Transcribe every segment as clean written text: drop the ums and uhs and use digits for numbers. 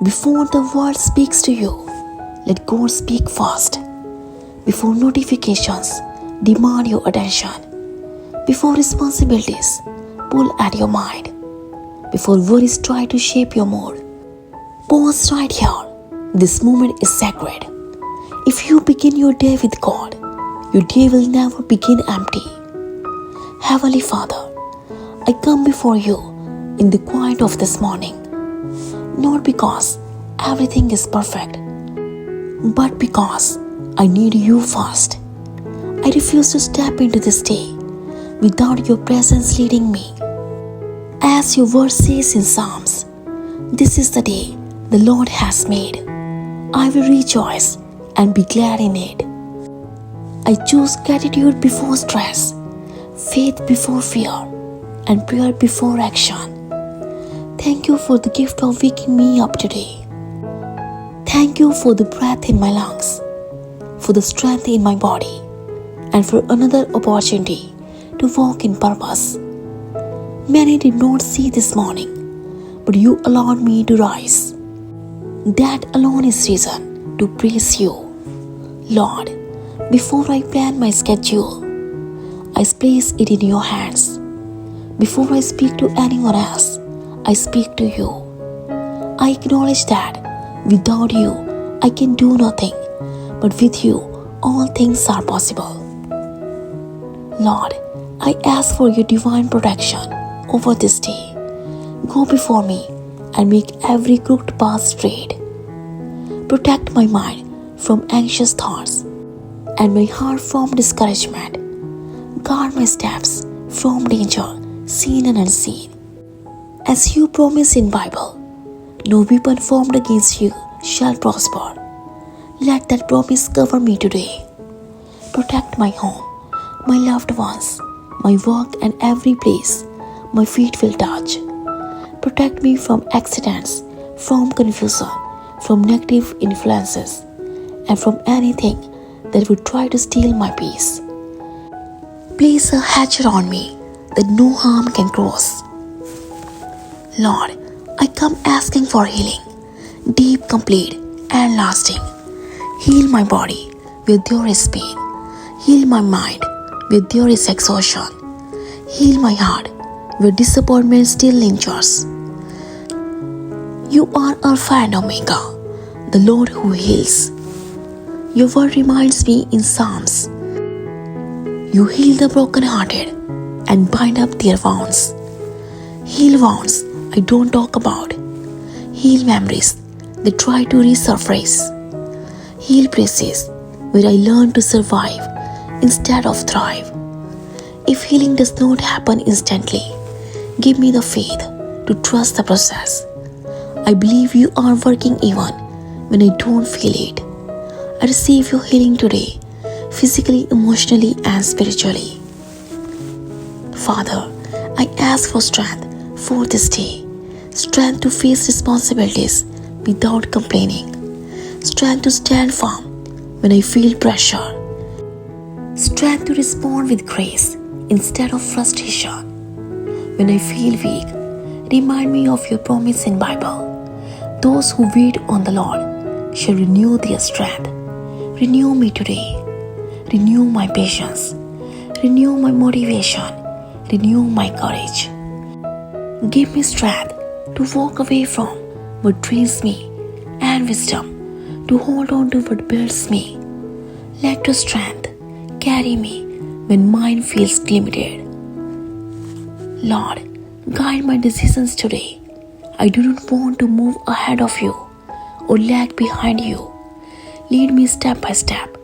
Before the world speaks to you, let God speak first. Before notifications demand your attention, before responsibilities pull at your mind, before worries try to shape your mood, pause right here. This moment is sacred. If you begin your day with God, your day will never begin empty. Heavenly Father, I come before you in the quiet of this morning, not because everything is perfect, but because I need you first. I refuse to step into this day without your presence leading me. As your word says in Psalms, this is the day the Lord has made. I will rejoice and be glad in it. I choose gratitude before stress, faith before fear, and prayer before action. Thank you for the gift of waking me up today. Thank you for the breath in my lungs, for the strength in my body, and for another opportunity to walk in purpose. Many did not see this morning, but you allowed me to rise. That alone is reason to praise you. Lord, before I plan my schedule, I place it in your hands. Before I speak to anyone else, I speak to you. I acknowledge that without you, I can do nothing, but with you, all things are possible. Lord, I ask for your divine protection over this day. Go before me and make every crooked path straight. Protect my mind from anxious thoughts and my heart from discouragement. Guard my steps from danger, seen and unseen. As you promise in Bible, no weapon formed against you shall prosper. Let that promise cover me today. Protect my home, my loved ones, my work and every place my feet will touch. Protect me from accidents, from confusion, from negative influences, and from anything that would try to steal my peace. Place a hedge around me that no harm can cross. Lord, I come asking for healing, deep, complete, and lasting. Heal my body where there is pain. Heal my mind where there is exhaustion. Heal my heart where disappointment still lingers. You are Alpha and Omega, the Lord who heals. Your word reminds me in Psalms, you heal the brokenhearted and bind up their wounds. Heal wounds I don't talk about. Heal memories that try to resurface. Heal places where I learn to survive instead of thrive. If healing does not happen instantly, give me the faith to trust the process. I believe you are working even when I don't feel it. I receive your healing today, physically, emotionally, and spiritually. Father, I ask for strength for this day. Strength to face responsibilities without complaining. Strength to stand firm when I feel pressure. Strength to respond with grace instead of frustration. When I feel weak, remind me of your promise in Bible. Those who wait on the Lord shall renew their strength. Renew me today. Renew my patience. Renew my motivation. Renew my courage. Give me strength to walk away from what drains me and wisdom to hold on to what builds me. Let your strength carry me when mine feels limited. Lord, guide my decisions today. I do not want to move ahead of you or lag behind you. Lead me step by step.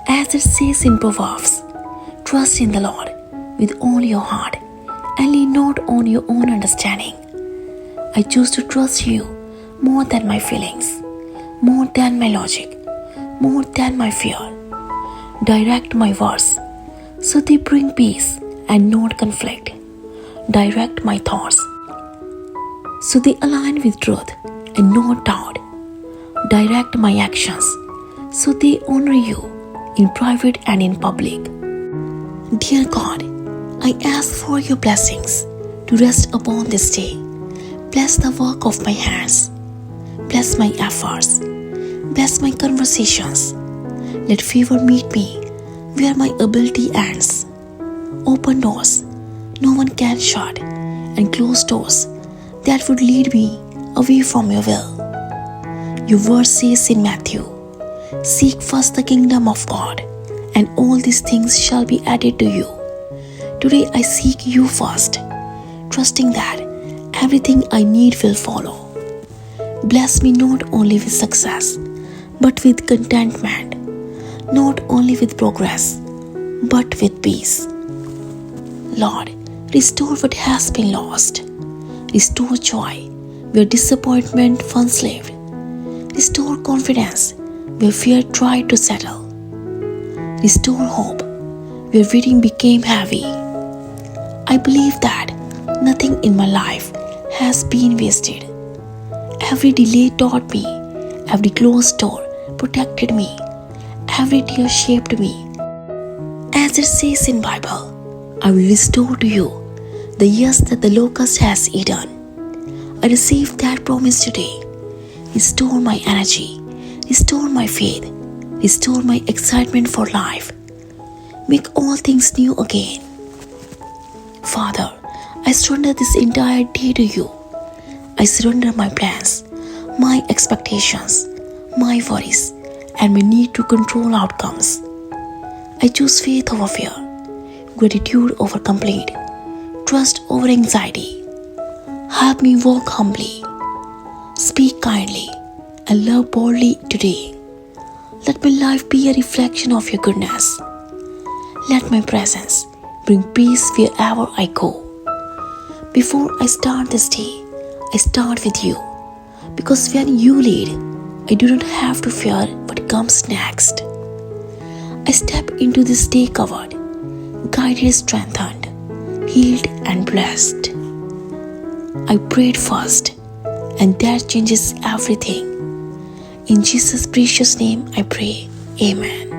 As it says in Proverbs, trust in the Lord with all your heart and lean not on your own understanding. I choose to trust you more than my feelings, more than my logic, more than my fear. Direct my words so they bring peace and not conflict. Direct my thoughts so they align with truth and not doubt. Direct my actions so they honor you in private and in public. Dear God, I ask for your blessings to rest upon this day. Bless the work of my hands, Bless my efforts. Bless my conversations. Let favor meet me where my ability ends. Open doors no one can shut, and close doors that would lead me away from your will. Your word says in Matthew, "Seek first the kingdom of God, and all these things shall be added to you." Today I seek you first, trusting that everything I need will follow. Bless me not only with success, but with contentment, not only with progress, but with peace. Lord, restore what has been lost. Restore joy where disappointment once lived. Restore confidence where fear tried to settle. Restore hope where waiting became heavy. I believe that nothing in my life has been wasted. Every delay taught me, every closed door protected me, every tear shaped me. As it says in Bible, I will restore to you the years that the locust has eaten. I receive that promise today. Restore my energy, restore my faith, restore my excitement for life. Make all things new again. Father, I surrender this entire day to you. I surrender my plans, my expectations, my worries, and my need to control outcomes. I choose faith over fear, gratitude over complaint, trust over anxiety. Help me walk humbly, speak kindly, and love boldly today. Let my life be a reflection of your goodness. Let my presence bring peace wherever I go. Before I start this day, I start with you, because when you lead, I do not have to fear what comes next. I step into this day covered, guided, strengthened, healed, and blessed. I prayed first, and that changes everything. In Jesus' precious name I pray. Amen.